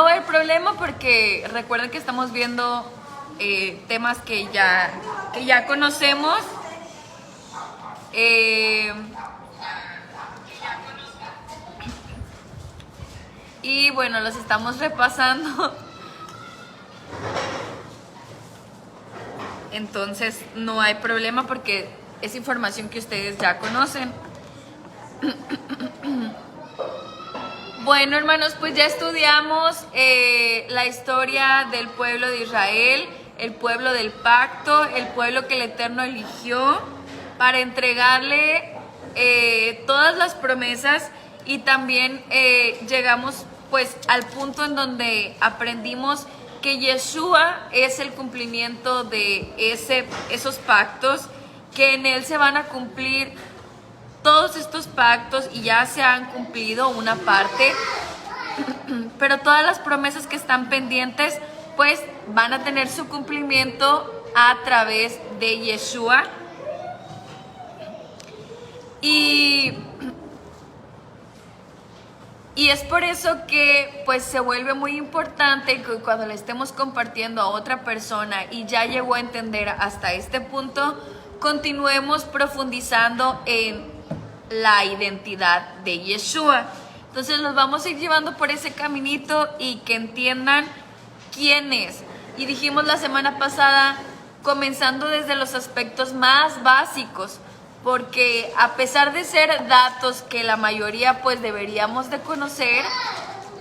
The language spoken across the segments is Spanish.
no va a haber problema porque recuerden que estamos viendo temas que ya conocemos. Y bueno, los estamos repasando. Entonces no hay problema porque es información que ustedes ya conocen. Bueno, hermanos, pues ya estudiamos la historia del pueblo de Israel, el pueblo del pacto, el pueblo que el Eterno eligió para entregarle todas las promesas, y también llegamos pues al punto en donde aprendimos que Yeshua es el cumplimiento de esos pactos, que en él se van a cumplir todos estos pactos y ya se han cumplido una parte, pero todas las promesas que están pendientes pues van a tener su cumplimiento a través de Yeshua. Y es por eso que pues se vuelve muy importante que cuando le estemos compartiendo a otra persona y ya llegó a entender hasta este punto, continuemos profundizando en la identidad de Yeshua. Entonces los vamos a ir llevando por ese caminito y que entiendan quién es. Y dijimos la semana pasada, comenzando desde los aspectos más básicos, porque a pesar de ser datos que la mayoría pues deberíamos de conocer,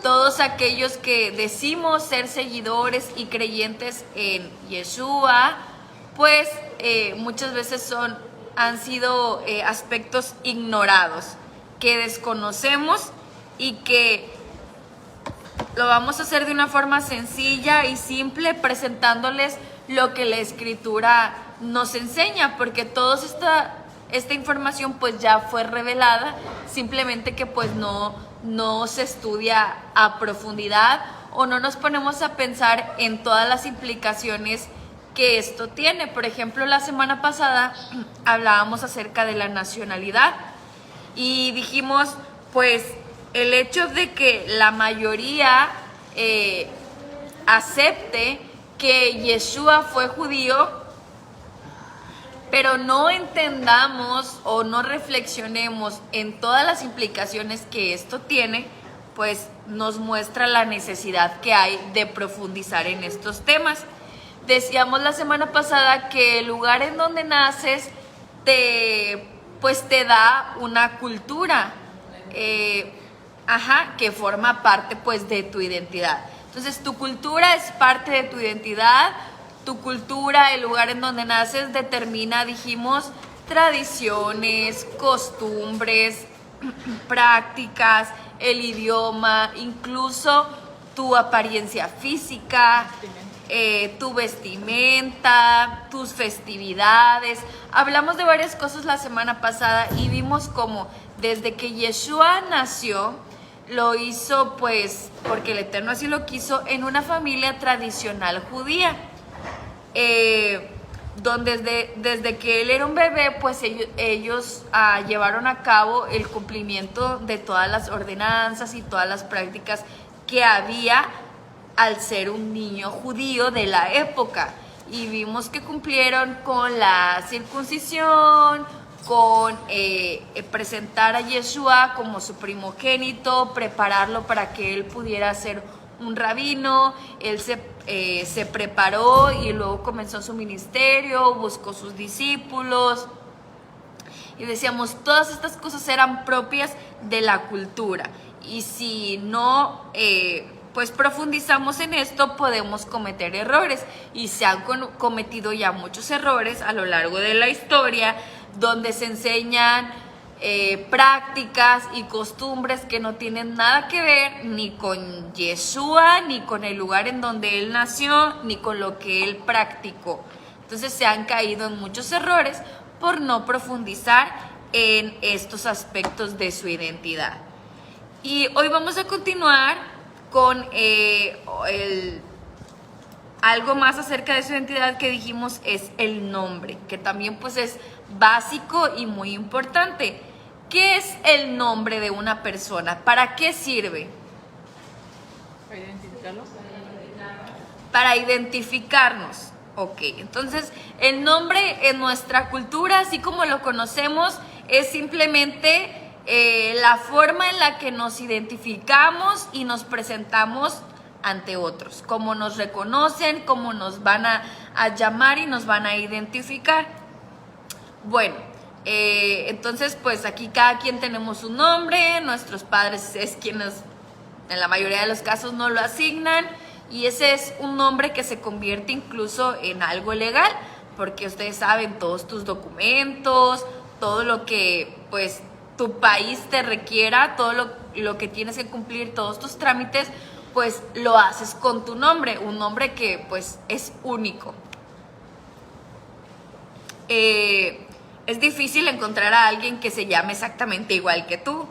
todos aquellos que decimos ser seguidores y creyentes en Yeshua, pues muchas veces han sido aspectos ignorados, que desconocemos y que lo vamos a hacer de una forma sencilla y simple, presentándoles lo que la Escritura nos enseña, porque toda esta información pues ya fue revelada, simplemente que pues no se estudia a profundidad o no nos ponemos a pensar en todas las implicaciones que esto tiene. Por ejemplo, la semana pasada hablábamos acerca de la nacionalidad y dijimos pues el hecho de que la mayoría acepte que Yeshua fue judío, pero no entendamos o no reflexionemos en todas las implicaciones que esto tiene, pues nos muestra la necesidad que hay de profundizar en estos temas. Decíamos la semana pasada que el lugar en donde naces te da una cultura que forma parte pues de tu identidad. Entonces tu cultura es parte de tu identidad. Tu cultura, el lugar en donde naces, determina, dijimos, tradiciones, costumbres, prácticas, el idioma, incluso tu apariencia física, tu vestimenta, tus festividades. Hablamos de varias cosas la semana pasada y vimos cómo desde que Yeshua nació, lo hizo pues porque el Eterno así lo quiso, en una familia tradicional judía. Donde desde que él era un bebé, pues ellos llevaron a cabo el cumplimiento de todas las ordenanzas y todas las prácticas que había al ser un niño judío de la época. Y vimos que cumplieron con la circuncisión, con presentar a Yeshua como su primogénito, prepararlo para que él pudiera ser un rabino. Él se preparó y luego comenzó su ministerio, buscó sus discípulos. Y decíamos, todas estas cosas eran propias de la cultura. Y si no pues profundizamos en esto, podemos cometer errores. Y se han cometido ya muchos errores a lo largo de la historia, donde se enseñan prácticas y costumbres que no tienen nada que ver ni con Yeshua, ni con el lugar en donde él nació, ni con lo que él practicó. Entonces se han caído en muchos errores por no profundizar en estos aspectos de su identidad. Y hoy vamos a continuar con algo más acerca de su identidad que dijimos es el nombre, que también pues es básico y muy importante. ¿Qué es el nombre de una persona? ¿Para qué sirve? Para identificar. Para identificarnos. Ok, entonces el nombre en nuestra cultura, así como lo conocemos, es simplemente la forma en la que nos identificamos y nos presentamos ante otros, cómo nos reconocen, cómo nos van a llamar y nos van a identificar. Bueno, entonces pues aquí cada quien tenemos un nombre, nuestros padres es quienes en la mayoría de los casos no lo asignan, y ese es un nombre que se convierte incluso en algo legal, porque ustedes saben, todos tus documentos, todo lo que pues tu país te requiera, todo lo que tienes que cumplir, todos tus trámites, pues lo haces con tu nombre, un nombre que pues es único. Es difícil encontrar a alguien que se llame exactamente igual que tú.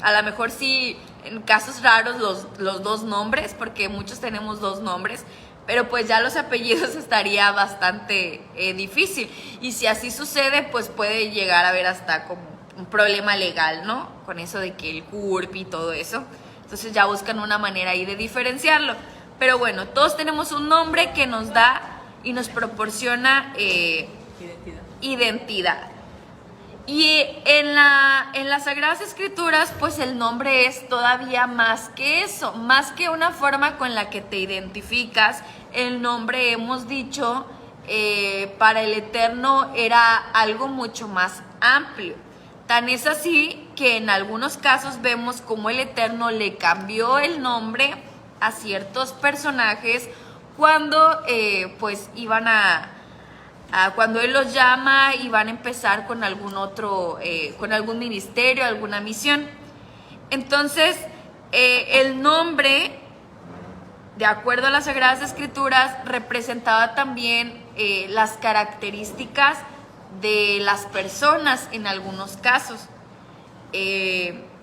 A lo mejor sí, en casos raros los dos nombres, porque muchos tenemos dos nombres, pero pues ya los apellidos estaría bastante difícil. Y si así sucede, pues puede llegar a haber hasta como un problema legal, ¿no? Con eso de que el CURP y todo eso. Entonces ya buscan una manera ahí de diferenciarlo. Pero bueno, todos tenemos un nombre que nos da y nos proporciona identidad. Y en las Sagradas Escrituras, pues el nombre es todavía más que eso, más que una forma con la que te identificas. El nombre, hemos dicho, para el Eterno era algo mucho más amplio. Tan es así que en algunos casos vemos cómo el Eterno le cambió el nombre a ciertos personajes cuando pues iban cuando Él los llama y van a empezar con algún otro, con algún ministerio, alguna misión. Entonces, el nombre, de acuerdo a las Sagradas Escrituras, representaba también las características de las personas en algunos casos.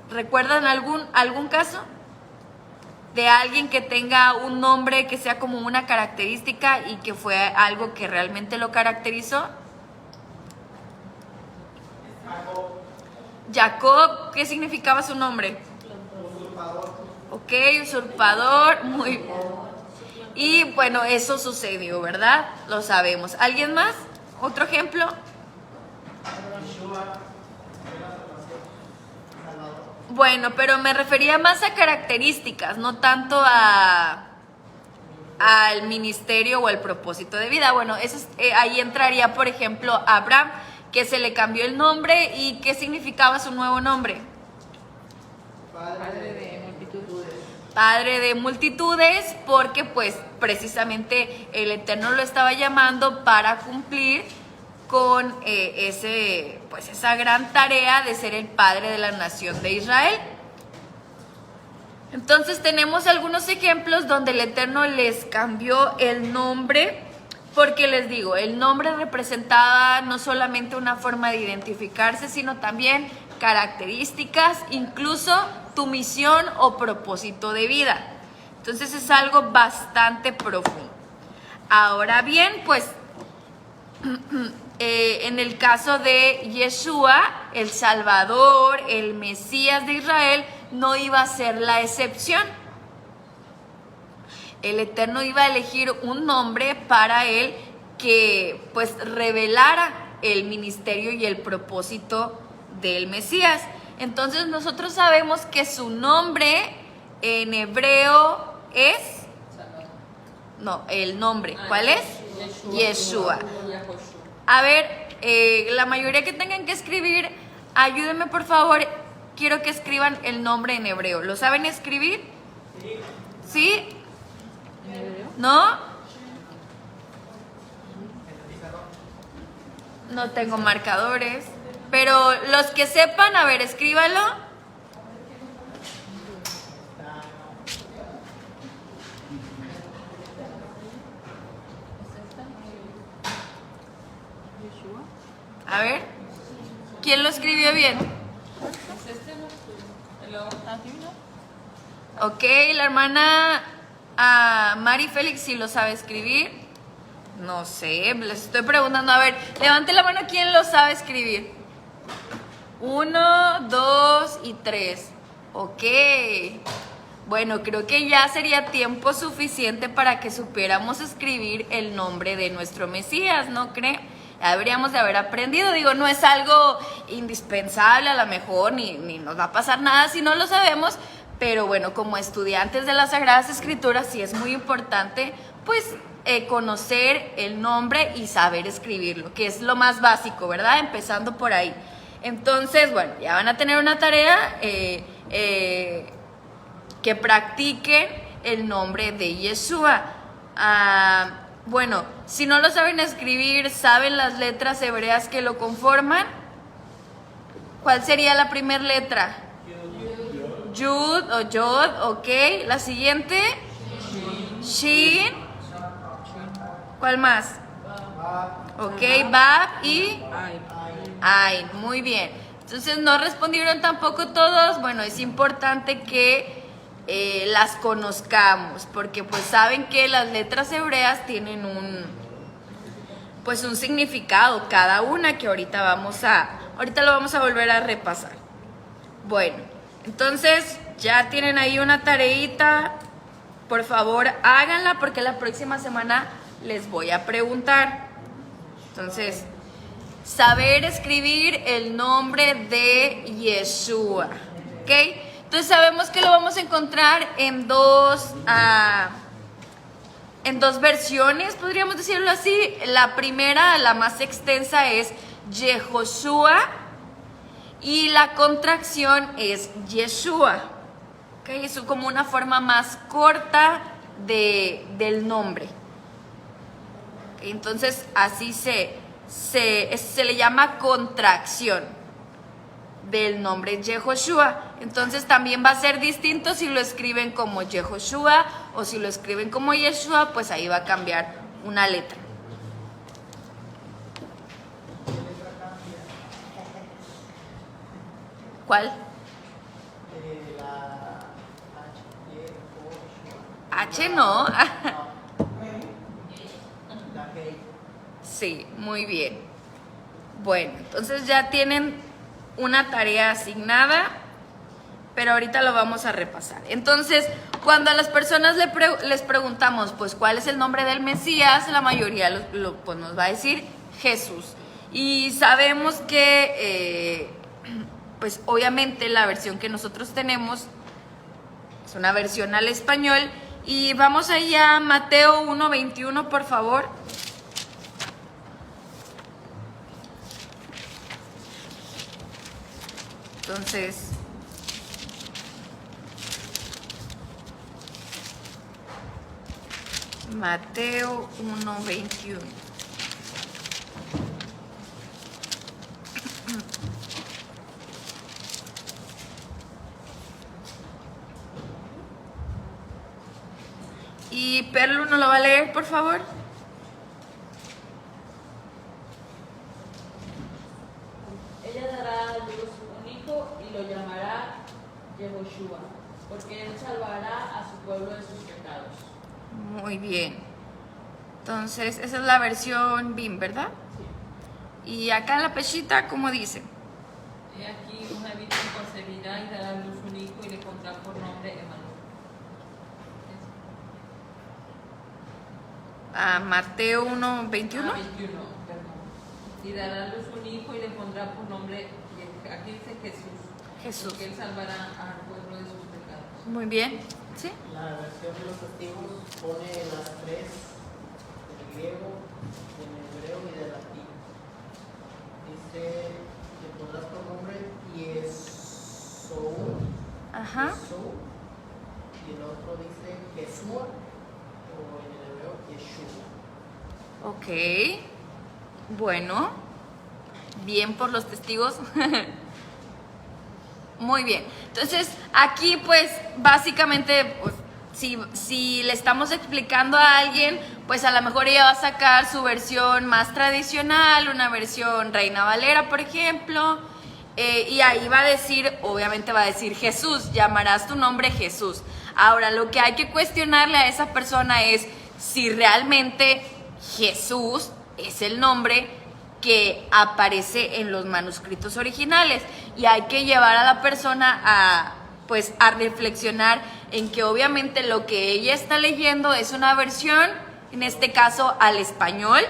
¿Recuerdan algún caso de alguien que tenga un nombre que sea como una característica y que fue algo que realmente lo caracterizó? Jacob, ¿qué significaba su nombre? Usurpador. Ok, usurpador, muy bien. Y bueno, eso sucedió, ¿verdad? Lo sabemos. ¿Alguien más? ¿Otro ejemplo? Bueno, pero me refería más a características, no tanto al ministerio o al propósito de vida. Bueno, eso ahí entraría, por ejemplo, Abraham, que se le cambió el nombre. ¿Y qué significaba su nuevo nombre? Padre de multitudes. Padre de multitudes, porque pues precisamente el Eterno lo estaba llamando para cumplir con esa gran tarea de ser el padre de la nación de Israel. Entonces tenemos algunos ejemplos donde el Eterno les cambió el nombre, porque les digo, el nombre representaba no solamente una forma de identificarse, sino también características, incluso tu misión o propósito de vida. Entonces es algo bastante profundo. Ahora bien, pues en el caso de Yeshua, el Salvador, el Mesías de Israel, no iba a ser la excepción. El Eterno iba a elegir un nombre para él que pues revelara el ministerio y el propósito del Mesías. Entonces nosotros sabemos que su nombre en hebreo es... No, el nombre. ¿Cuál es? Yeshua. A ver, la mayoría que tengan que escribir, ayúdenme por favor. Quiero que escriban el nombre en hebreo. ¿Lo saben escribir? ¿Sí? ¿No? No tengo marcadores. Pero los que sepan, a ver, escríbalo. A ver, ¿quién lo escribió bien? Ok, la hermana Mari Félix sí lo sabe escribir. No sé, les estoy preguntando. A ver, levante la mano, ¿quién lo sabe escribir? 1, 2 y 3. Ok. Bueno, creo que ya sería tiempo suficiente para que supiéramos escribir el nombre de nuestro Mesías, ¿no cree? Ya deberíamos de haber aprendido. Digo, no es algo indispensable a lo mejor, ni nos va a pasar nada si no lo sabemos, pero bueno, como estudiantes de las Sagradas Escrituras sí es muy importante, pues, conocer el nombre y saber escribirlo, que es lo más básico, ¿verdad? Empezando por ahí. Entonces, bueno, ya van a tener una tarea, que practiquen el nombre de Yeshua. Bueno, si no lo saben escribir, ¿saben las letras hebreas que lo conforman? ¿Cuál sería la primera letra? Yud o Yod, ok. La siguiente, Shin. ¿Cuál más? Ok, Bab y Ain. Muy bien. Entonces no respondieron tampoco todos. Bueno, es importante que las conozcamos, porque pues saben que las letras hebreas tienen un significado cada una, que ahorita lo vamos a volver a repasar. Bueno, entonces ya tienen ahí una tareita, por favor háganla porque la próxima semana les voy a preguntar. Entonces, saber escribir el nombre de Yeshua, ¿ok? Entonces sabemos que lo vamos a encontrar en dos versiones, podríamos decirlo así. La primera, la más extensa, es Yehoshua y la contracción es Yeshua, ¿ok? Es como una forma más corta del nombre. ¿Okay? Entonces así se le llama contracción del nombre Yehoshua. Entonces también va a ser distinto si lo escriben como Yehoshua o si lo escriben como Yeshua, pues ahí va a cambiar una letra. ¿Cuál? H no. Sí, muy bien. Bueno, entonces ya tienen una tarea asignada, pero ahorita lo vamos a repasar. Entonces, cuando a las personas les preguntamos, pues, ¿cuál es el nombre del Mesías? La mayoría pues, nos va a decir Jesús. Y sabemos que, pues, obviamente la versión que nosotros tenemos es una versión al español. Y vamos allá a Mateo 1:21, por favor. Entonces, Mateo 1:21. Y Perlu, ¿no lo va a leer, por favor? Ella dará a luz un hijo y lo llamará Yehoshua, porque él salvará a su pueblo de sus pecados. Muy bien. Entonces, esa es la versión BIM, ¿verdad? Sí. Y acá en la pechita, ¿cómo dice? He aquí una virgen concebirá y dará a luz un hijo y le pondrá por nombre Emmanuel. Mateo 1:21. 21, perdón. Y dará a luz un hijo y le pondrá por nombre, aquí dice Jesús. Porque él salvará al pueblo de sus pecados. Muy bien. ¿Sí? La versión de los testigos pone las tres, del griego, del hebreo y del latín. Dice, le pondrás por nombre Yeshua. Ajá. Jesús. Y el otro dice Jesúa, o en el hebreo Yeshua. Ok. Bueno. Bien por los testigos. Muy bien. Entonces, aquí pues básicamente, pues, si le estamos explicando a alguien, pues a lo mejor ella va a sacar su versión más tradicional, una versión Reina Valera, por ejemplo, y ahí va a decir, obviamente va a decir Jesús, llamarás tu nombre Jesús. Ahora, lo que hay que cuestionarle a esa persona es si realmente Jesús es el nombre que aparece en los manuscritos originales, y hay que llevar a la persona pues a reflexionar en que obviamente lo que ella está leyendo es una versión, en este caso al español,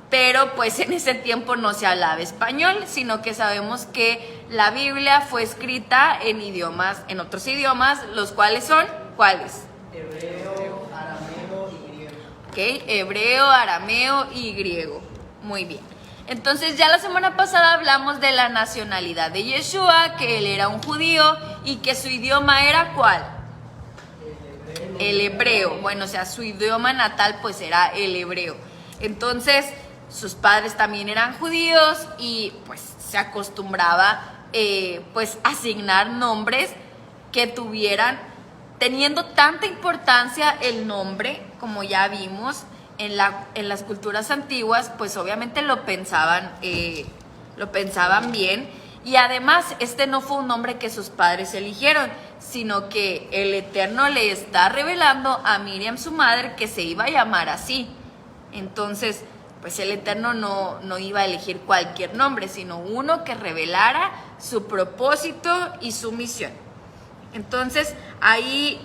pero pues en ese tiempo no se hablaba español, sino que sabemos que la Biblia fue escrita en otros idiomas, los cuales son, ¿cuáles? Hebreo, arameo y griego. Ok, hebreo, arameo y griego. Muy bien. Entonces ya la semana pasada hablamos de la nacionalidad de Yeshua, que él era un judío y que su idioma era ¿cuál? El hebreo. Bueno, o sea, su idioma natal pues era el hebreo. Entonces sus padres también eran judíos y pues se acostumbraba pues asignar nombres que tuvieran, teniendo tanta importancia el nombre, como ya vimos en las culturas antiguas, pues obviamente lo pensaban bien. Y además este no fue un nombre que sus padres eligieron, sino que el Eterno le está revelando a Miriam, su madre, que se iba a llamar así. Entonces pues el Eterno no iba a elegir cualquier nombre, sino uno que revelara su propósito y su misión. Entonces ahí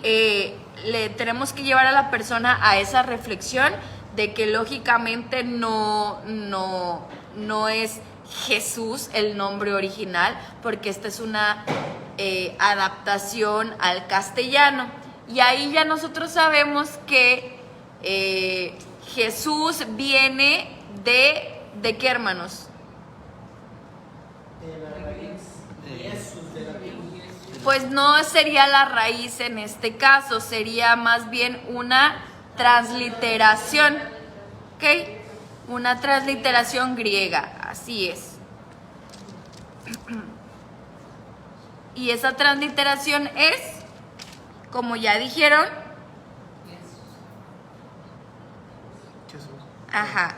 le tenemos que llevar a la persona a esa reflexión de que lógicamente no es Jesús el nombre original, porque esta es una adaptación al castellano. Y ahí ya nosotros sabemos que Jesús viene ¿de qué, hermanos? De la raíz de Jesús, de la Biblia. Pues no sería la raíz en este caso, sería más bien una transliteración, ¿ok? Una transliteración griega, así es. Y esa transliteración es, como ya dijeron, ajá,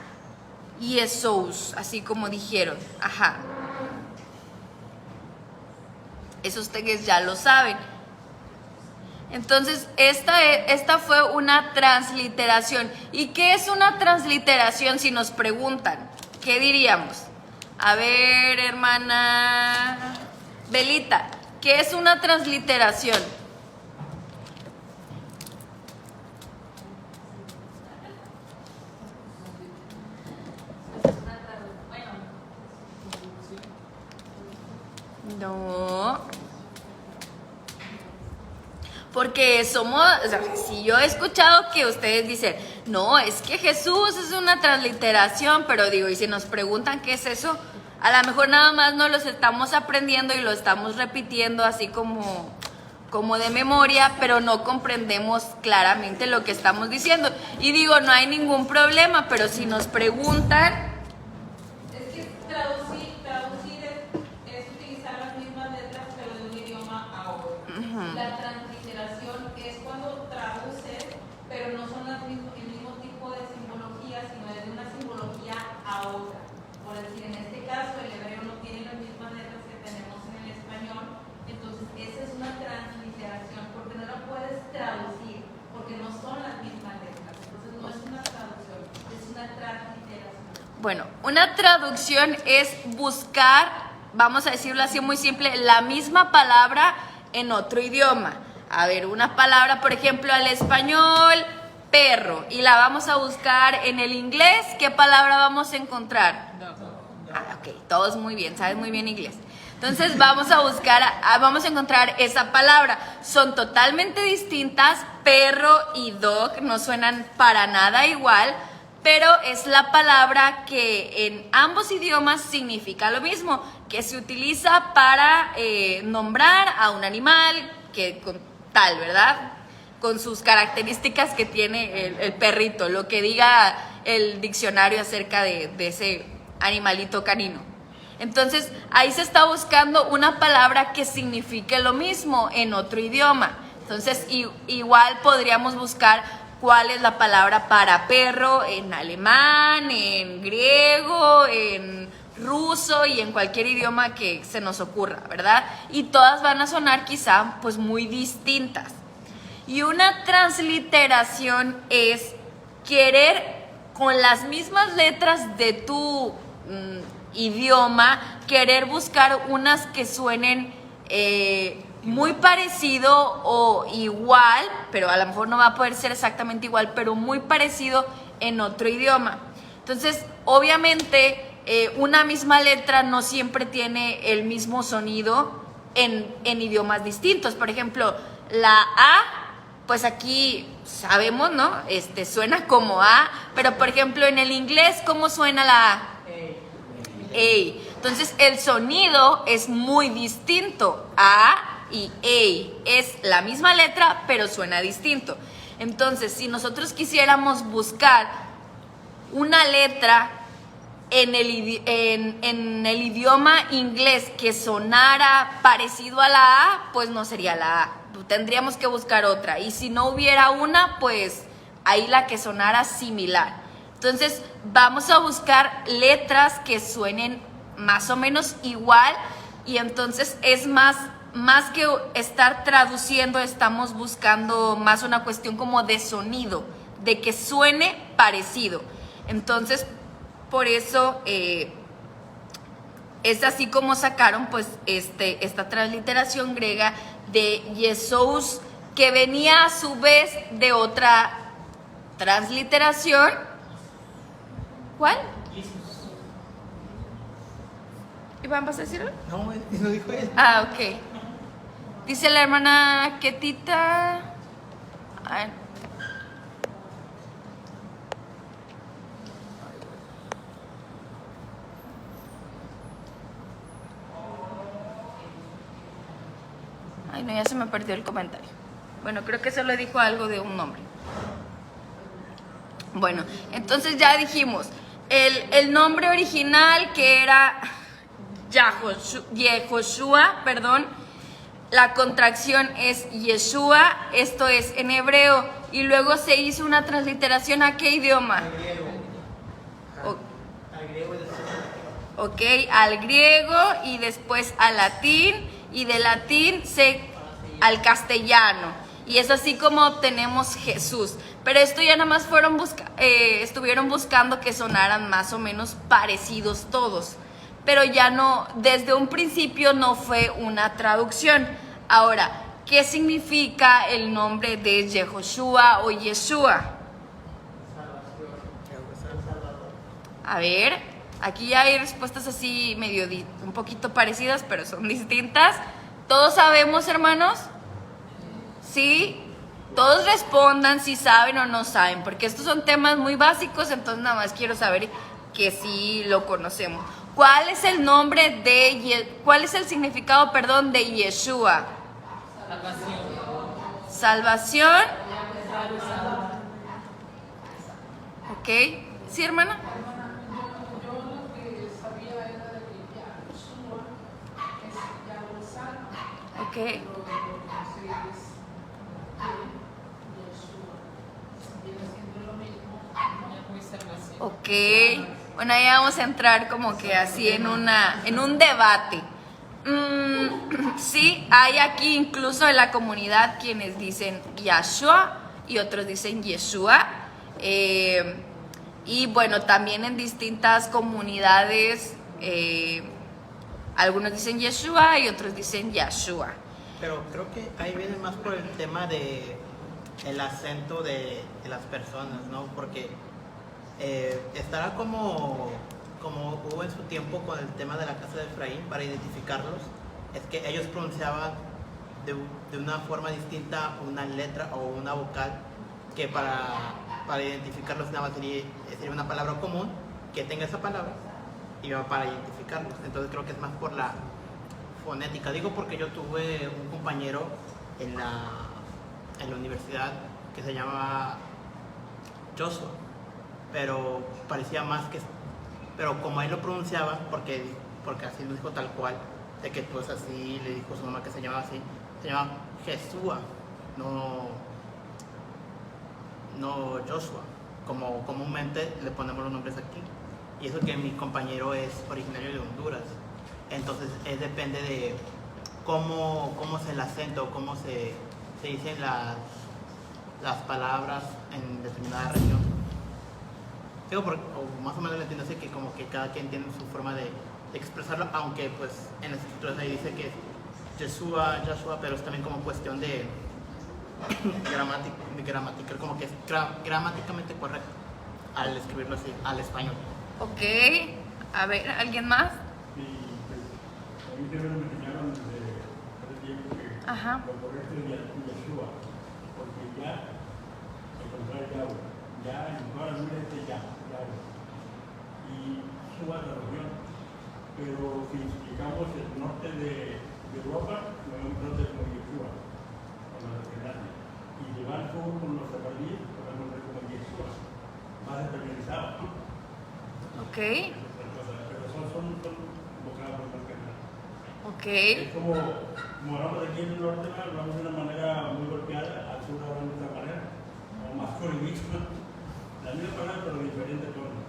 Jesús, así como dijeron, ajá. Eso ustedes ya lo saben. Entonces, esta fue una transliteración. ¿Y qué es una transliteración si nos preguntan? ¿Qué diríamos? A ver, hermana Belita, ¿qué es una transliteración? No. Porque somos, o sea, si yo he escuchado que ustedes dicen, no, es que Jesús es una transliteración, pero digo, y si nos preguntan qué es eso, a lo mejor nada más no los estamos aprendiendo y lo estamos repitiendo así como de memoria, pero no comprendemos claramente lo que estamos diciendo. Y digo, no hay ningún problema, pero si nos preguntan... Es que traducir es utilizar las mismas letras, pero de un idioma a otro. La transliteración es cuando traduces, pero no son el mismo tipo de simbología, sino es de una simbología a otra. Por decir, en este caso, el hebreo no tiene las mismas letras que tenemos en el español, entonces esa es una transliteración, porque no la puedes traducir, porque no son las mismas letras. Entonces no es una traducción, es una transliteración. Bueno, una traducción es buscar, vamos a decirlo así muy simple, la misma palabra en otro idioma. A ver, una palabra, por ejemplo, al español, perro, y la vamos a buscar en el inglés, ¿qué palabra vamos a encontrar? Ah, ok, todos muy bien, sabes muy bien inglés. Entonces vamos a encontrar esa palabra. Son totalmente distintas, perro y dog no suenan para nada igual, pero es la palabra que en ambos idiomas significa lo mismo, que se utiliza para nombrar a un animal que con tal, ¿verdad? Con sus características que tiene el perrito, lo que diga el diccionario acerca de ese animalito canino. Entonces, ahí se está buscando una palabra que signifique lo mismo en otro idioma. Entonces, igual podríamos buscar cuál es la palabra para perro en alemán, en griego, en ruso y en cualquier idioma que se nos ocurra, ¿verdad? Y todas van a sonar quizá pues muy distintas. Y una transliteración es querer con las mismas letras de tu idioma, querer buscar unas que suenen muy parecido o igual, pero a lo mejor no va a poder ser exactamente igual, pero muy parecido en otro idioma. Entonces, obviamente, una misma letra no siempre tiene el mismo sonido en idiomas distintos. Por ejemplo, la A, pues aquí sabemos, ¿no? Suena como A, pero por ejemplo en el inglés, ¿cómo suena la A? A. Entonces el sonido es muy distinto. A y A. Es la misma letra, pero suena distinto. Entonces, si nosotros quisiéramos buscar una letra en el idioma inglés que sonara parecido a la A, pues no sería la A. Tendríamos que buscar otra. Y si no hubiera una, pues ahí la que sonara similar. Entonces vamos a buscar letras que suenen más o menos igual. Y entonces es más que estar traduciendo, estamos buscando más una cuestión como de sonido, de que suene parecido. Entonces, por eso es así como sacaron pues esta transliteración griega de Jesús, que venía a su vez de otra transliteración. ¿Cuál? ¿Iván, vas a decirlo? No, no dijo él. Ah, ok. Dice la hermana Ketita. A ver. Ay, no, ya se me perdió el comentario. Bueno, creo que solo dijo algo de un nombre. Bueno, entonces ya dijimos, el nombre original que era Yehoshua, perdón, la contracción es Yeshua, esto es en hebreo, y luego se hizo una transliteración ¿a qué idioma? Al griego. Al griego y después Ok, al griego y después al latín, y de latín al castellano. Y es así como obtenemos Jesús. Pero esto ya nada más estuvieron buscando que sonaran más o menos parecidos todos. Pero ya no, desde un principio no fue una traducción. Ahora, ¿qué significa el nombre de Yehoshua o Yeshua? A ver, aquí ya hay respuestas así medio un poquito parecidas, pero son distintas. ¿Todos sabemos, hermanos? ¿Sí? Todos respondan si saben o no saben, porque estos son temas muy básicos, entonces nada más quiero saber que sí lo conocemos. ¿Cuál es el cuál es el significado, perdón, de Yeshua? Salvación. Ok. ¿Sí, hermana? Yo lo que sabía era de que Yeshua es ya lo salva. Ok. Pero entonces Yeshua viene siendo lo mismo, ya muy salvación. Ok. Bueno, ahí vamos a entrar como que así en un debate. Sí, hay aquí incluso en la comunidad quienes dicen Yahshua y otros dicen Yeshua. Y bueno, también en distintas comunidades, algunos dicen Yeshua y otros dicen Yahshua. Pero creo que ahí viene más por el tema de el acento de las personas, ¿no? Porque estará como hubo en su tiempo con el tema de la casa de Efraín para identificarlos, es que ellos pronunciaban de una forma distinta una letra o una vocal que para identificarlos nada más sería una palabra común que tenga esa palabra y va para identificarlos. Entonces creo que es más por la fonética. Digo porque yo tuve un compañero en la universidad que se llamaba Joshua, pero parecía más que, pero como él lo pronunciaba, porque así lo dijo tal cual, de que pues así le dijo su mamá que se llamaba así, se llama Jesúa, no Joshua, como comúnmente le ponemos los nombres aquí. Y eso que mi compañero es originario de Honduras, entonces depende de cómo es el acento, cómo se dicen las palabras en determinada región. Digo, o más o menos le entiendo así que como que cada quien tiene su forma de expresarlo, aunque pues en las escrituras ahí dice que Yeshua, pero es también como cuestión de gramática, como que es gramáticamente correcto al escribirlo así, al español. Ok, a ver, ¿alguien más? Y pues, a mí siempre me enseñaron desde hace tiempo que Ajá. lo correcto es Yeshua, porque ya, al contrario, Yahweh, ya en toda la Biblia dice Yahweh, y Yeshua es la región, pero si explicamos el norte de Europa, lo vemos norte como Yeshua, con la regional, y si va al sur con los sefardíes, lo vemos como Yeshua, más determinado, ¿no? Ok, Pero son vocablos más que nada. ok. Es como hablamos aquí en el norte, hablamos de una manera muy golpeada, al sur hablamos de otra manera, o más corridísima. La misma palabra, pero diferente tono.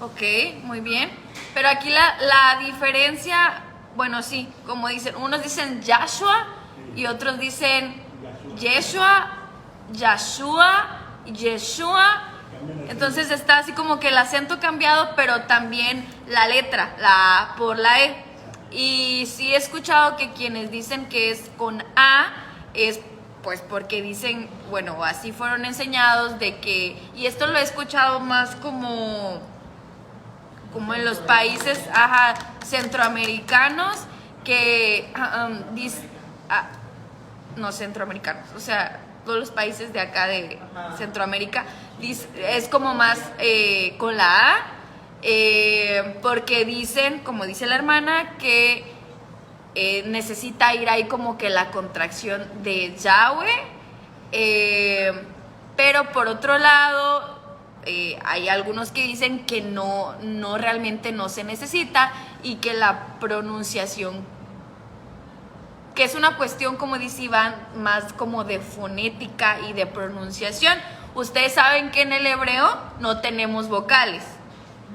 Ok, muy bien. Pero aquí la diferencia, bueno, sí, como dicen, unos dicen Yahshua y otros dicen Yeshua, Yahshua, Yeshua. Entonces está así como que el acento cambiado, pero también la letra, la A por la E. Y sí he escuchado que quienes dicen que es con A es pues porque dicen, bueno, así fueron enseñados de que, y esto lo he escuchado más como en los países centroamericanos, que no centroamericanos, o sea, todos los países de acá de Centroamérica, es como más con la A, porque dicen, como dice la hermana, que necesita ir ahí como que la contracción de Yahweh, pero por otro lado hay algunos que dicen que no realmente no se necesita y que la pronunciación, que es una cuestión, como dice Iván, más como de fonética y de pronunciación. Ustedes saben que en el hebreo no tenemos vocales,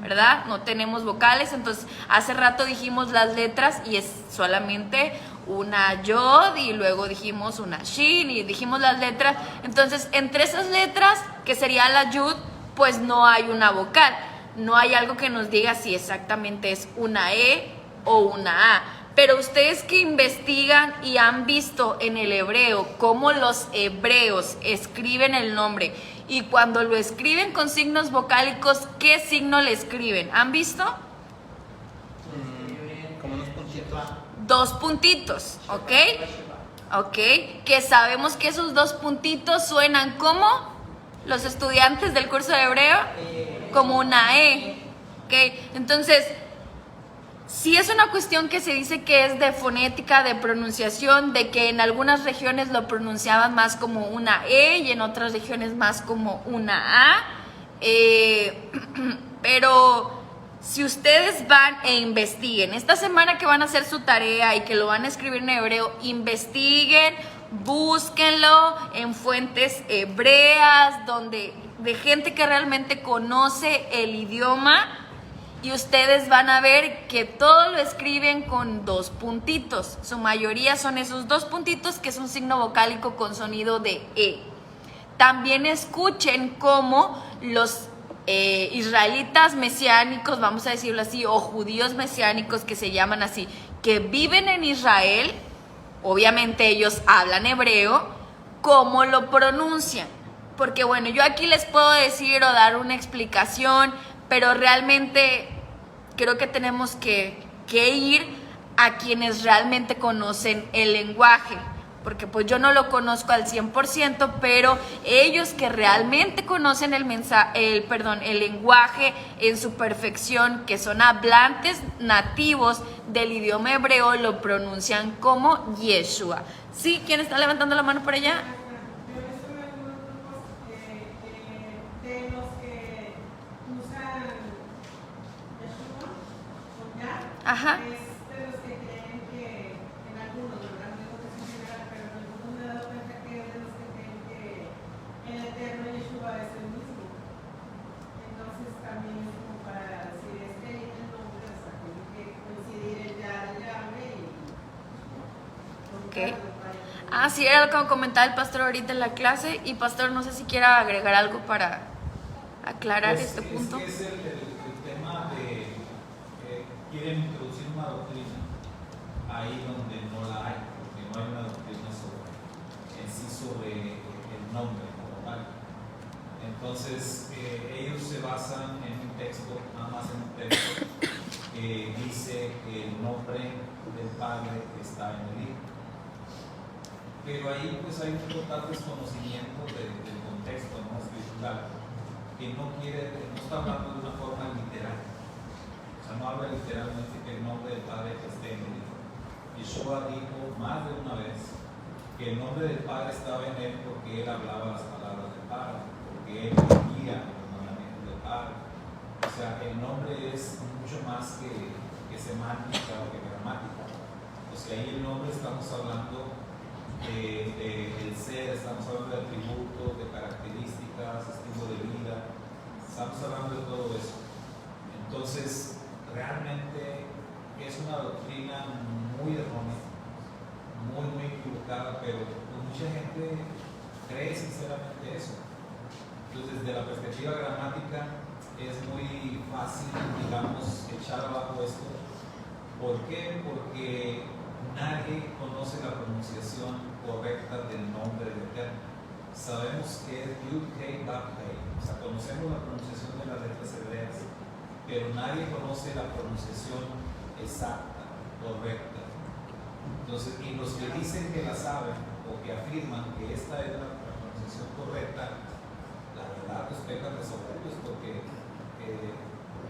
¿verdad? No tenemos vocales, entonces hace rato dijimos las letras y es solamente una yod y luego dijimos una shin y dijimos las letras. Entonces, entre esas letras, que sería la yud, pues no hay una vocal. No hay algo que nos diga si exactamente es una E o una A. Pero ustedes que investigan y han visto en el hebreo cómo los hebreos escriben el nombre y cuando lo escriben con signos vocálicos, ¿qué signo le escriben? ¿Han visto? Como unos puntitos. 2 puntitos, ¿ok? Ok, que sabemos que esos 2 puntitos suenan como los estudiantes del curso de hebreo, como una E, ¿ok? Entonces, sí es una cuestión que se dice que es de fonética, de pronunciación, de que en algunas regiones lo pronunciaban más como una E y en otras regiones más como una A. Pero si ustedes van e investiguen, esta semana que van a hacer su tarea y que lo van a escribir en hebreo, investiguen, búsquenlo en fuentes hebreas, de gente que realmente conoce el idioma. Y ustedes van a ver que todo lo escriben con 2 puntitos. Su mayoría son esos 2 puntitos, que es un signo vocálico con sonido de E. También escuchen cómo los israelitas mesiánicos, vamos a decirlo así, o judíos mesiánicos que se llaman así, que viven en Israel, obviamente ellos hablan hebreo, cómo lo pronuncian. Porque bueno, yo aquí les puedo decir o dar una explicación, pero realmente creo que tenemos que ir a quienes realmente conocen el lenguaje, porque pues yo no lo conozco al 100%, pero ellos que realmente conocen el lenguaje en su perfección, que son hablantes nativos del idioma hebreo, lo pronuncian como Yeshua. ¿Sí? ¿Quién está levantando la mano por allá? Ajá. Es de los que creen que, en algunos, ¿verdad? No digo que sí general, pero en algunos me he dado cuenta que es de los que creen que el eterno Yeshua es el mismo. Entonces también es como para decir, es que el nombre, o sea, tiene que coincidir el Yahweh y... Ok. Sí, era lo que comentaba el pastor ahorita en la clase. Y pastor, no sé si quiera agregar algo para aclarar Pues este punto. Es el tema de quieren introducir una doctrina ahí donde no no la hay, porque no hay una doctrina en sí sobre el nombre como tal. Entonces, ellos se basan en un texto, nada más en un texto, que dice que el nombre del Padre está en el Hijo. Pero ahí pues hay un total desconocimiento del contexto, ¿no?, escritural, que no está hablando de una forma literal. O sea, no habla literalmente que el nombre del Padre esté en el Hijo. Yeshua dijo más de una vez que el nombre del Padre estaba en él porque él hablaba las palabras del Padre, porque él vivía los mandamientos del Padre. O sea, el nombre es mucho más que semántica o que gramática. O sea, ahí el nombre estamos hablando del ser, estamos hablando de atributos, de características, estilo de vida, estamos hablando de todo eso. Entonces, realmente es una doctrina muy errónea, muy equivocada, pero mucha gente cree sinceramente eso. Entonces, desde la perspectiva gramática, es muy fácil, digamos, echar abajo esto. ¿Por qué? Porque nadie conoce la pronunciación correcta del nombre del Eterno. Sabemos que es Yud-Hei Vav-Hei, o sea, conocemos la pronunciación de las letras hebreas, pero nadie conoce la pronunciación exacta, correcta. Entonces, y los que dicen que la saben o que afirman que esta es la pronunciación correcta, la verdad pues pecan de soberbios, porque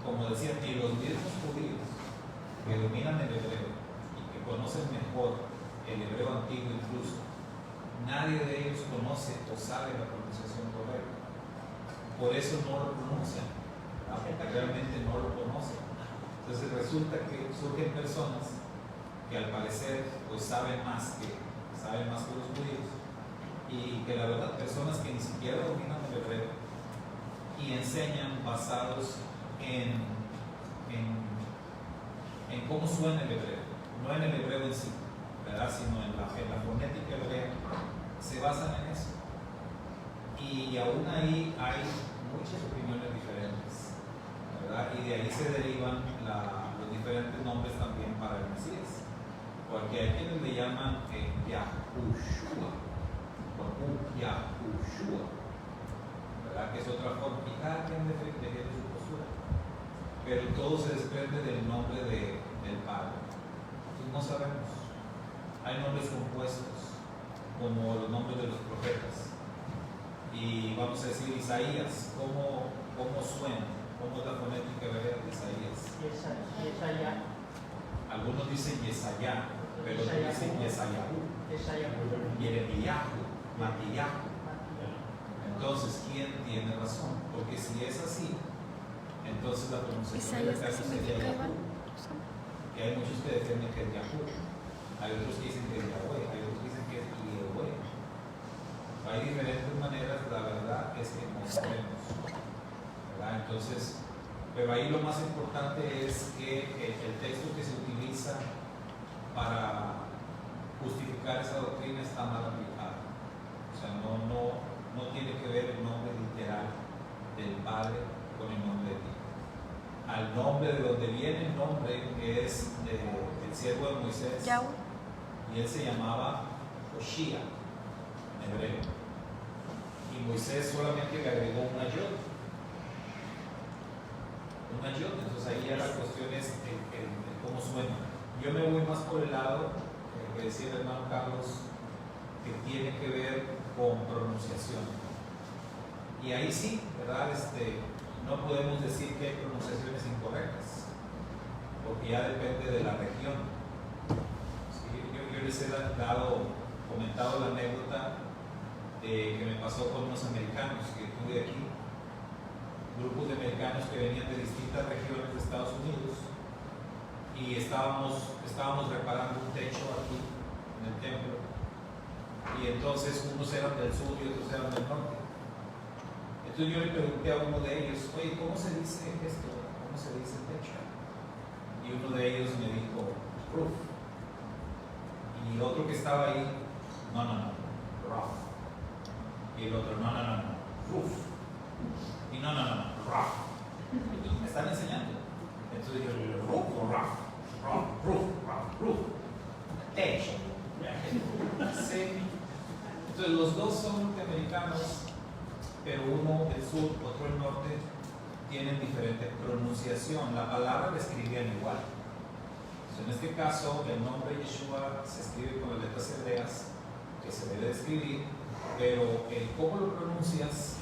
como decía, ni los mismos judíos que dominan el hebreo y que conocen mejor el hebreo antiguo incluso, nadie de ellos conoce o sabe la pronunciación correcta. Por eso no lo pronuncian, porque realmente no lo conocen. Entonces resulta que surgen personas que al parecer pues saben más que los judíos, y que la verdad personas que ni siquiera dominan el hebreo y enseñan basados en cómo suena el hebreo, no en el hebreo en sí, ¿verdad?, sino en la fonética hebrea, se basan en eso. Y aún ahí hay muchas opiniones diferentes, ¿verdad? Y de ahí se derivan los diferentes nombres también para el Mesías, porque hay quienes le llaman Yahushua, o Yahushua, ¿verdad?, que es otra forma, y cada quien defiende su postura, pero todo se desprende del nombre del Padre. Entonces no sabemos. Hay nombres compuestos, como los nombres de los profetas, y vamos a decir Isaías, ¿cómo suena? ¿Cómo es la fonética hebrea de Isaías? Yesaya. Algunos dicen Yesaya, pero otros dicen Yesayahu, Yeremiyahu, Matillahu. Entonces, ¿quién tiene razón? Porque si es así, entonces la pronunciación del caso sería Yahú. Y hay muchos que defienden que es Yahú, hay otros que dicen que es Yahweh, hay otros que dicen que es Yehweh. Hay diferentes maneras, la verdad es que no sabemos, ¿verdad? Entonces, pero ahí lo más importante es que el texto que se utiliza para justificar esa doctrina está mal aplicado. O sea, no tiene que ver el nombre literal del Padre con el nombre de Dios. Al nombre de donde viene el nombre, que es el siervo de Moisés, y él se llamaba Hoshea en hebreo, y Moisés solamente le agregó una yod, entonces ahí ya la cuestión es cómo suena. Yo me voy más por el lado que decía el hermano Carlos, que tiene que ver con pronunciación, y ahí sí, ¿verdad? No podemos decir que hay pronunciaciones incorrectas, porque ya depende de la región. Sí, yo les he comentado la anécdota que me pasó con unos americanos que tuve aquí, grupos de americanos que venían de distintas regiones de Estados Unidos, y estábamos reparando un techo aquí en el templo, y entonces unos eran del sur y otros eran del norte. Entonces yo le pregunté a uno de ellos, oye, ¿cómo se dice esto? ¿Cómo se dice techo? Y uno de ellos me dijo, roof. Y el otro que estaba ahí, no, roof. Y el otro, no, roof. Y no, roof. Entonces me están enseñando. Entonces yo le digo, roof o roof. Roof. Techo. los dos son norteamericanos, pero uno del sur, otro del norte, tienen diferente pronunciación. La palabra la escribían igual. En este caso, el nombre Yeshua se escribe con las letras hebreas, que se debe de escribir, pero el cómo lo pronuncias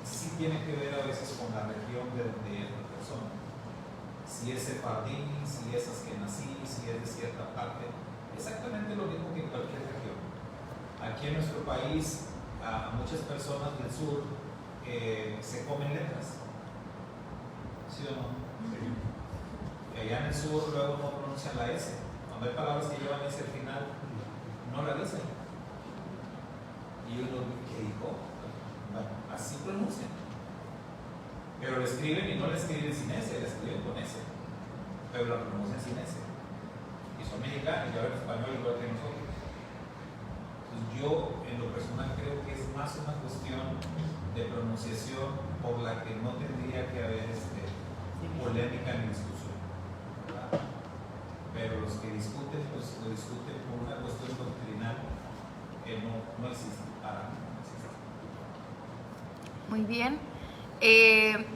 sí tiene que ver a veces con la región de donde es la persona. Si es sefardí, si es askenazí, si es de cierta parte, exactamente lo mismo que en cualquier región. Aquí en nuestro país, a muchas personas del sur se comen letras, ¿sí o no? Que allá en el sur luego no pronuncian la S. Cuando hay palabras que llevan S al final, no la dicen. Y uno, ¿qué dijo? Bueno, así pronuncian. Pero lo escriben y no la escriben sin S, la escriben con S. Pero la pronuncian sin S. Y son mexicanos y hablan español igual que nosotros. Entonces yo, en lo personal, creo que es más una cuestión de pronunciación por la que no tendría que haber polémica ni discusión. Pero los que discuten, pues lo discuten por una cuestión doctrinal que no existe para mí. Muy bien.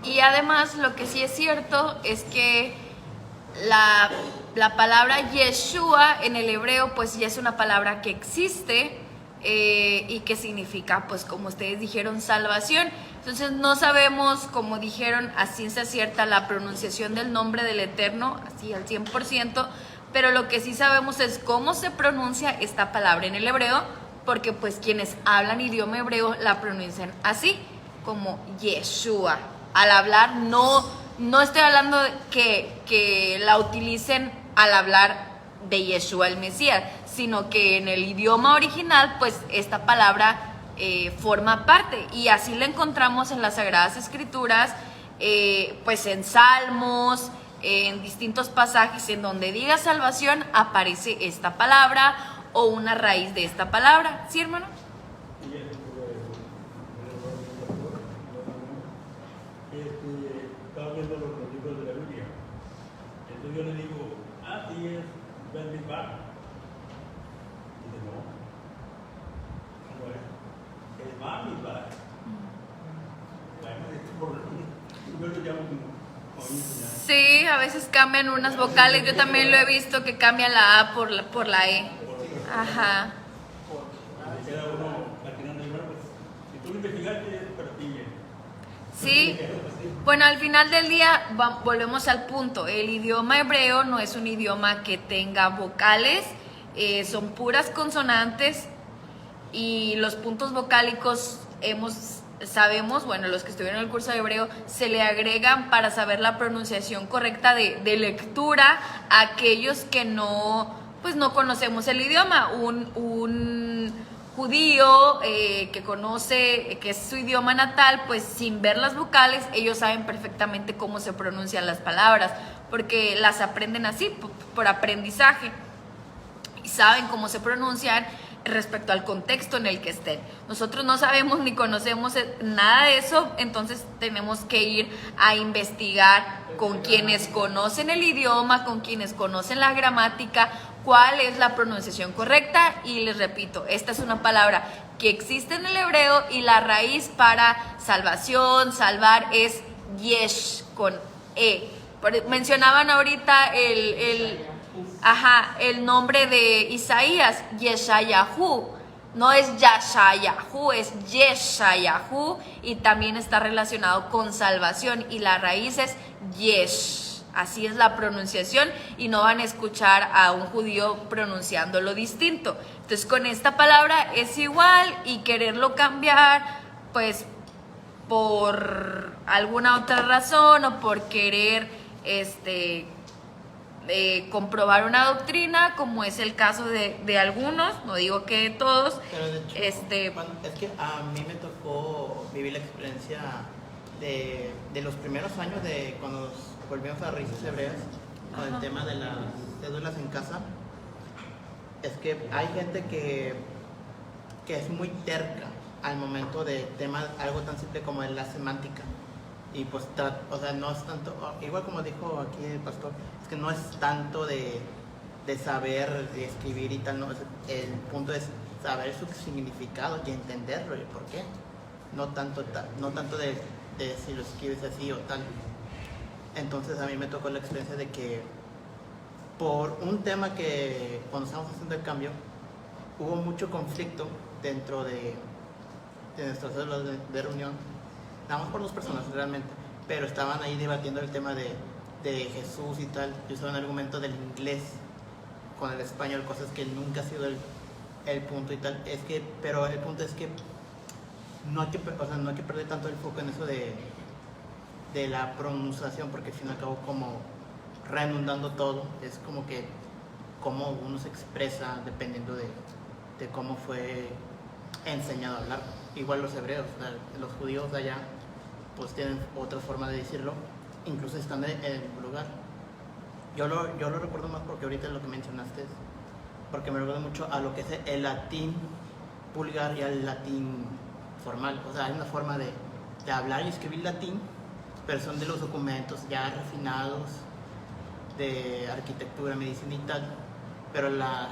Y además lo que sí es cierto es que la palabra Yeshua en el hebreo pues ya es una palabra que existe y que significa, pues como ustedes dijeron, salvación. Entonces no sabemos, como dijeron, a ciencia cierta la pronunciación del nombre del Eterno, así al 100%, pero lo que sí sabemos es cómo se pronuncia esta palabra en el hebreo, porque pues quienes hablan idioma hebreo la pronuncian así, como Yeshua. Al hablar, no estoy hablando de que la utilicen al hablar de Yeshua el Mesías, sino que en el idioma original, pues esta palabra forma parte, y así la encontramos en las Sagradas Escrituras, pues en Salmos, en distintos pasajes en donde diga salvación aparece esta palabra o una raíz de esta palabra. ¿Sí, hermano? Estaba viendo los libros de la Biblia. Entonces yo le digo, sí es Ben-Mizbar. Dice, no. ¿Cómo es? Es Bar-Mizbar. Yo lo llamo como Sí, a veces cambian unas vocales. Yo también lo he visto que cambian la A por la E. Ajá. queda uno latinando, pues, si tú lo investigaste, es pertinente. Sí. Bueno, al final del día volvemos al punto. El idioma hebreo no es un idioma que tenga vocales, son puras consonantes, y los puntos vocálicos sabemos, bueno, los que estuvieron en el curso de hebreo, se le agregan para saber la pronunciación correcta de lectura a aquellos que no conocemos el idioma. Un judío que conoce, que es su idioma natal, pues sin ver las vocales, ellos saben perfectamente cómo se pronuncian las palabras, porque las aprenden así, por aprendizaje, y saben cómo se pronuncian respecto al contexto en el que estén. Nosotros no sabemos ni conocemos nada de eso, entonces tenemos que ir a investigar con quienes conocen el idioma, con quienes conocen la gramática, cuál es la pronunciación correcta. Y les repito, esta es una palabra que existe en el hebreo y la raíz para salvación, salvar, es yesh, con E. Mencionaban ahorita el nombre de Isaías, Yeshayahu. No es Yashayahu, es Yeshayahu, y también está relacionado con salvación, y la raíz es Yesh. Así es la pronunciación, y no van a escuchar a un judío pronunciándolo distinto. Entonces con esta palabra es igual, y quererlo cambiar pues por alguna otra razón o por querer comprobar una doctrina, como es el caso de algunos, no digo que de todos. Pero de hecho, es que a mí me tocó vivir la experiencia de los primeros años de cuando volvimos a raíces hebreas, con el tema de las cédulas en casa. Es que hay gente que es muy terca al momento de temas, algo tan simple como la semántica. Y pues, o sea, no es tanto, igual como dijo aquí el pastor, es que no es tanto de saber de escribir y tal, no, el punto es saber su significado y entenderlo y el por qué. No tanto de si lo escribes así o tal. Entonces a mí me tocó la experiencia de que por un tema que cuando estábamos haciendo el cambio hubo mucho conflicto dentro de nuestras células de reunión, nada más por 2 personas realmente, pero estaban ahí debatiendo el tema de Jesús y tal, y usaban el argumento del inglés con el español, cosas que nunca ha sido el punto y tal. Pero el punto es que no hay que perder tanto el foco en eso de la pronunciación, porque al fin y al cabo como redundando todo, es como que cómo uno se expresa dependiendo de cómo fue enseñado a hablar. Igual los hebreos, o sea, los judíos de allá pues tienen otra forma de decirlo, incluso estando en el mismo lugar. Yo lo recuerdo más porque ahorita lo que mencionaste, porque me recuerda mucho a lo que es el latín vulgar y al latín formal. O sea, hay una forma de hablar y escribir latín, pero son de los documentos ya refinados de arquitectura, medicina y tal. Pero la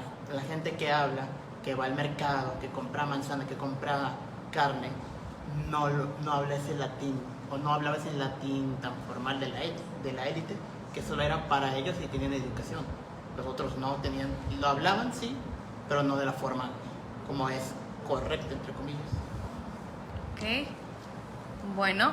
gente que habla, que va al mercado, que compra manzana, que compra carne, no habla ese latín, o no hablaba ese latín tan formal de la élite, que solo era para ellos y tenían educación. Los otros no tenían, lo hablaban sí, pero no de la forma como es correcta, entre comillas. Ok, bueno,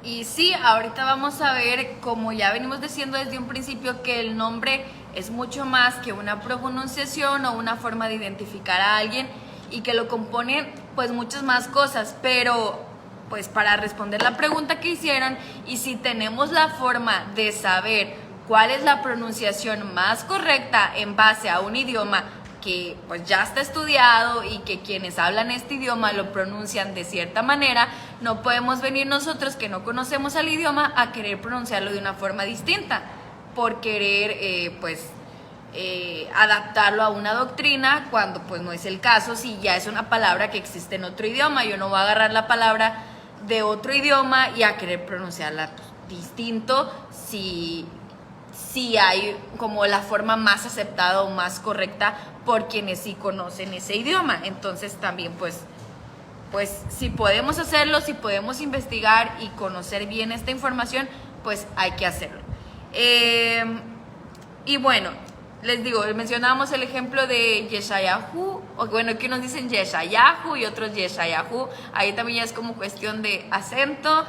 y sí, ahorita vamos a ver, como ya venimos diciendo desde un principio, que el nombre es mucho más que una pronunciación o una forma de identificar a alguien, y que lo componen pues muchas más cosas, pero pues para responder la pregunta que hicieron, y si tenemos la forma de saber cuál es la pronunciación más correcta en base a un idioma que pues ya está estudiado y que quienes hablan este idioma lo pronuncian de cierta manera, no podemos venir nosotros que no conocemos al idioma a querer pronunciarlo de una forma distinta por querer adaptarlo a una doctrina, cuando pues no es el caso. Si ya es una palabra que existe en otro idioma, yo no voy a agarrar la palabra de otro idioma y a querer pronunciarla distinto si hay como la forma más aceptada o más correcta por quienes sí conocen ese idioma. Entonces también pues si podemos hacerlo, si podemos investigar y conocer bien esta información, pues hay que hacerlo. Y bueno, les digo, mencionábamos el ejemplo de Yeshayahu, o bueno, que unos dicen Yeshayahu y otros Yeshayahu, ahí también ya es como cuestión de acento.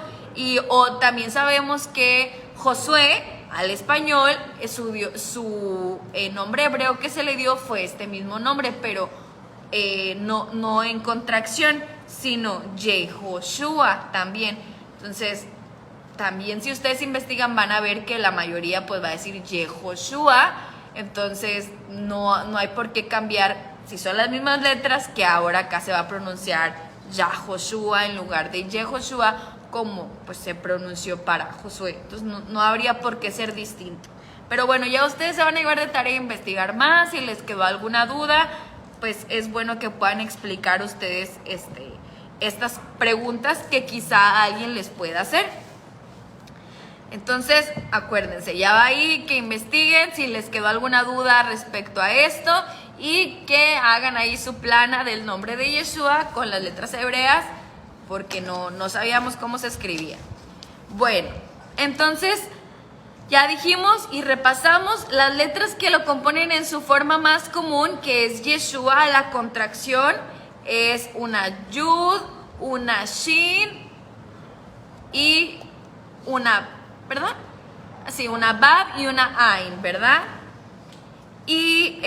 O también sabemos que Josué, al español, su nombre hebreo que se le dio fue este mismo nombre, pero no en contracción, sino Yehoshua también. Entonces, también si ustedes investigan van a ver que la mayoría pues va a decir Yehoshua. Entonces no hay por qué cambiar, si son las mismas letras, que ahora acá se va a pronunciar Yahoshua en lugar de Yehoshua, como pues se pronunció para Josué. Entonces no habría por qué ser distinto. Pero bueno, ya ustedes se van a llevar de tarea a investigar más. Si les quedó alguna duda, pues es bueno que puedan explicar ustedes estas preguntas que quizá alguien les pueda hacer. Entonces, acuérdense, ya va ahí, que investiguen si les quedó alguna duda respecto a esto y que hagan ahí su plana del nombre de Yeshua con las letras hebreas, porque no sabíamos cómo se escribía. Bueno, entonces ya dijimos y repasamos las letras que lo componen en su forma más común, que es Yeshua. La contracción es una Yud, una Shin y una... ¿verdad? Así, una Bab y una Ain, ¿verdad? Y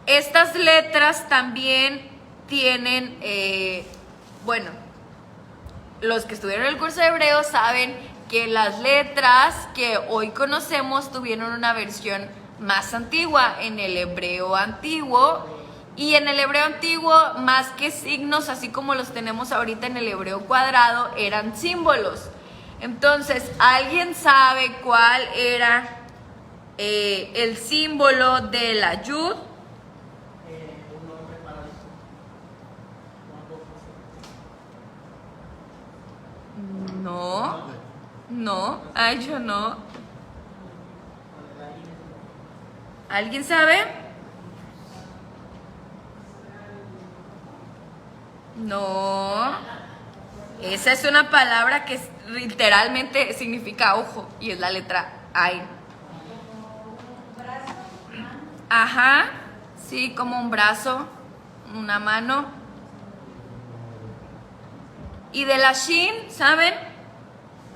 estas letras también tienen, bueno, los que estudiaron el curso de hebreo saben que las letras que hoy conocemos tuvieron una versión más antigua en el hebreo antiguo. Y en el hebreo antiguo, más que signos, así como los tenemos ahorita en el hebreo cuadrado, eran símbolos. Entonces, ¿alguien sabe cuál era el símbolo de la Yud? Un nombre paralítico. No, ay, yo no. ¿Alguien sabe? No. Esa es una palabra que literalmente significa ojo y es la letra Ain. Ajá. Sí, como un brazo, una mano. Y de la Shin, ¿saben?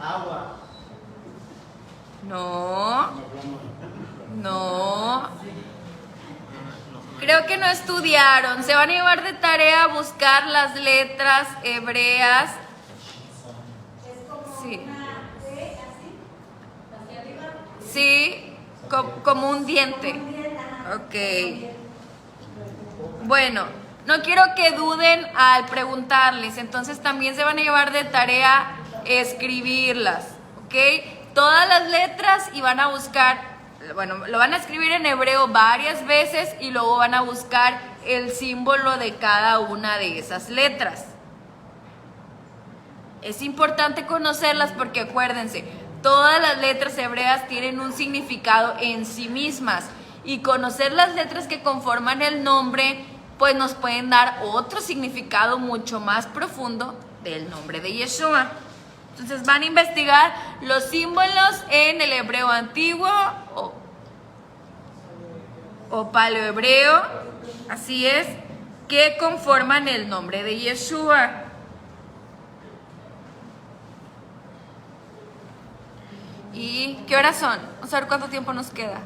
Agua. No. No. Creo que no estudiaron. Se van a llevar de tarea a buscar las letras hebreas. Sí. Sí, como un diente. Ok. Bueno, no quiero que duden al preguntarles. Entonces también se van a llevar de tarea escribirlas. ¿Ok? Todas las letras y van a buscar. Bueno, lo van a escribir en hebreo varias veces y luego van a buscar el símbolo de cada una de esas letras. Es importante conocerlas porque acuérdense, todas las letras hebreas tienen un significado en sí mismas y conocer las letras que conforman el nombre pues nos pueden dar otro significado mucho más profundo del nombre de Yeshua. Entonces van a investigar los símbolos en el hebreo antiguo o paleohebreo, así es, que conforman el nombre de Yeshua. ¿Y qué horas son? Vamos a ver cuánto tiempo nos queda.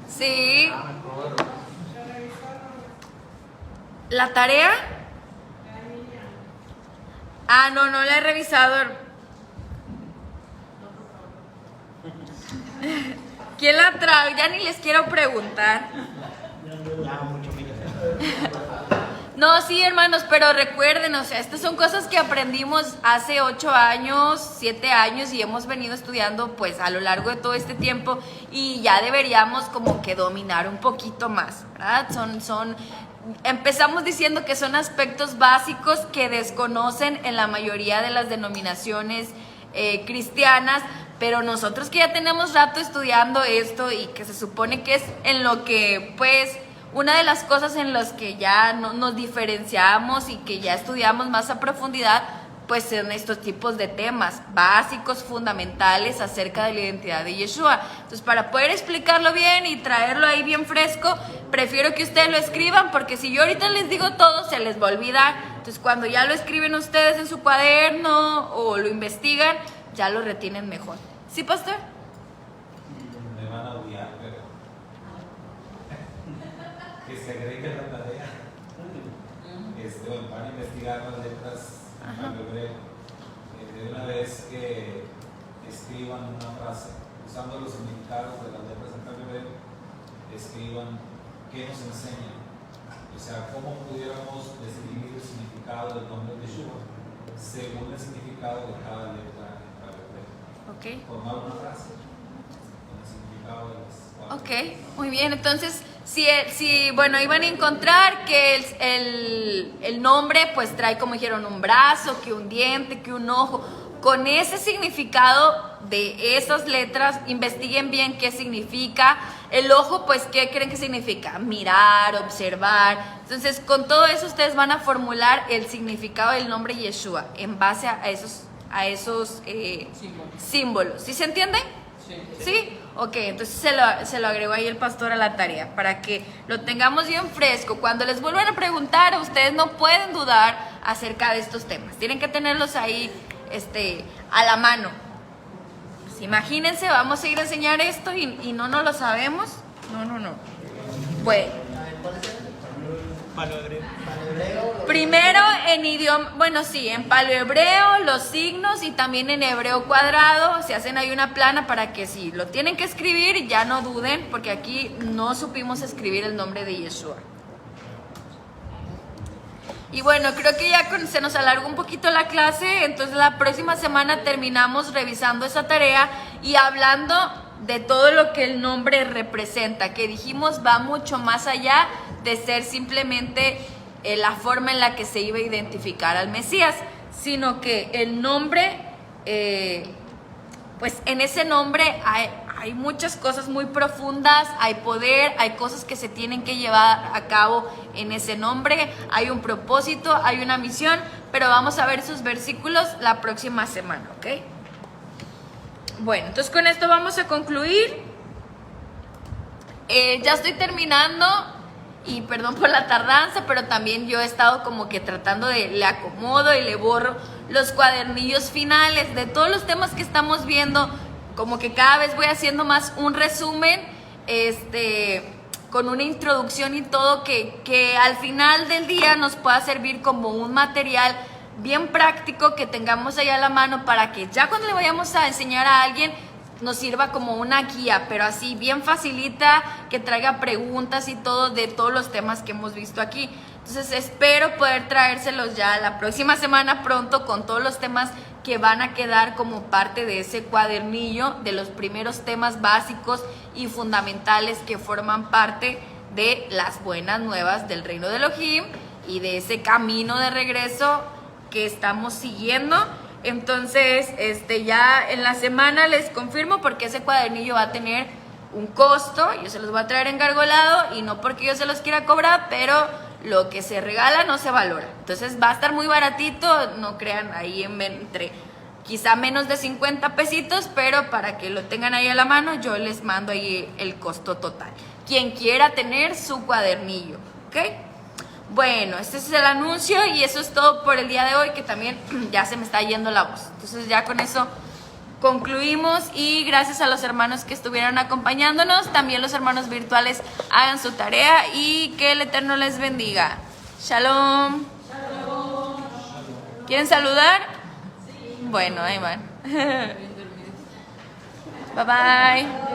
Sí. ¿La tarea? Ah, no la he revisado. ¿Quién la trae? Ya ni les quiero preguntar. Ya, mucho menos. No, sí, hermanos, pero recuerden, o sea, estas son cosas que aprendimos hace 8 años, 7 años y hemos venido estudiando pues a lo largo de todo este tiempo y ya deberíamos como que dominar un poquito más, ¿verdad? Empezamos diciendo que son aspectos básicos que desconocen en la mayoría de las denominaciones cristianas, pero nosotros que ya tenemos rato estudiando esto y que se supone que es en lo que pues una de las cosas en las que ya nos diferenciamos y que ya estudiamos más a profundidad, pues son estos tipos de temas básicos, fundamentales acerca de la identidad de Yeshua. Entonces, para poder explicarlo bien y traerlo ahí bien fresco, prefiero que ustedes lo escriban, porque si yo ahorita les digo todo, se les va a olvidar. Entonces, cuando ya lo escriben ustedes en su cuaderno o lo investigan, ya lo retienen mejor. ¿Sí, pastor? Me van a odiar, pero que se agregue la tarea. Van a investigar las letras en hebreo. De una vez que escriban una frase, usando los significados de las letras en hebreo, escriban qué nos enseñan. O sea, cómo pudiéramos describir el significado del nombre de Yeshua según el significado de cada letra en hebreo. Ok. Formar una frase con el significado de las cuatro. Ok, muy bien. Entonces, bueno, iban a encontrar que el nombre pues trae, como dijeron, un brazo, que un diente, que un ojo. Con ese significado de esas letras, investiguen bien qué significa. El ojo, pues, ¿qué creen que significa? Mirar, observar. Entonces, con todo eso ustedes van a formular el significado del nombre Yeshua en base a esos símbolos. ¿Sí se entiende? ¿Sí? Ok, entonces se lo agregó ahí el pastor a la tarea para que lo tengamos bien fresco. Cuando les vuelvan a preguntar, ustedes no pueden dudar acerca de estos temas. Tienen que tenerlos ahí a la mano. Pues imagínense, vamos a ir a enseñar esto y no lo sabemos. No. Bueno. Primero en idioma, bueno, sí, en paleohebreo, los signos y también en hebreo cuadrado. Se hacen ahí una plana para que si lo tienen que escribir, ya no duden, porque aquí no supimos escribir el nombre de Yeshua. Y bueno, creo que ya se nos alargó un poquito la clase, entonces la próxima semana terminamos revisando esa tarea y hablando de todo lo que el nombre representa, que dijimos va mucho más allá de ser simplemente la forma en la que se iba a identificar al Mesías, sino que el nombre, pues en ese nombre hay muchas cosas muy profundas, hay poder, hay cosas que se tienen que llevar a cabo en ese nombre, hay un propósito, hay una misión, pero vamos a ver sus versículos la próxima semana, ¿ok? Bueno, entonces con esto vamos a concluir. Ya estoy terminando y perdón por la tardanza, pero también yo he estado como que tratando de, le acomodo y le borro los cuadernillos finales de todos los temas que estamos viendo, como que cada vez voy haciendo más un resumen, con una introducción y todo que al final del día nos pueda servir como un material bien práctico que tengamos ahí a la mano para que ya cuando le vayamos a enseñar a alguien nos sirva como una guía, pero así bien facilita, que traiga preguntas y todo de todos los temas que hemos visto aquí. Entonces espero poder traérselos ya la próxima semana pronto con todos los temas que van a quedar como parte de ese cuadernillo de los primeros temas básicos y fundamentales que forman parte de las buenas nuevas del reino de Elohim y de ese camino de regreso que estamos siguiendo. Entonces, ya en la semana les confirmo porque ese cuadernillo va a tener un costo. Yo se los voy a traer engargolado y no porque yo se los quiera cobrar, pero lo que se regala no se valora. Entonces va a estar muy baratito, no crean, ahí entre quizá menos de 50 pesitos, pero para que lo tengan ahí a la mano, yo les mando ahí el costo total. Quien quiera tener su cuadernillo, ¿ok? Bueno, este es el anuncio y eso es todo por el día de hoy, que también ya se me está yendo la voz. Entonces ya con eso concluimos y gracias a los hermanos que estuvieron acompañándonos. También los hermanos virtuales hagan su tarea y que el Eterno les bendiga. Shalom. Shalom. ¿Quieren saludar? Sí. Bueno, ahí van. Bye bye.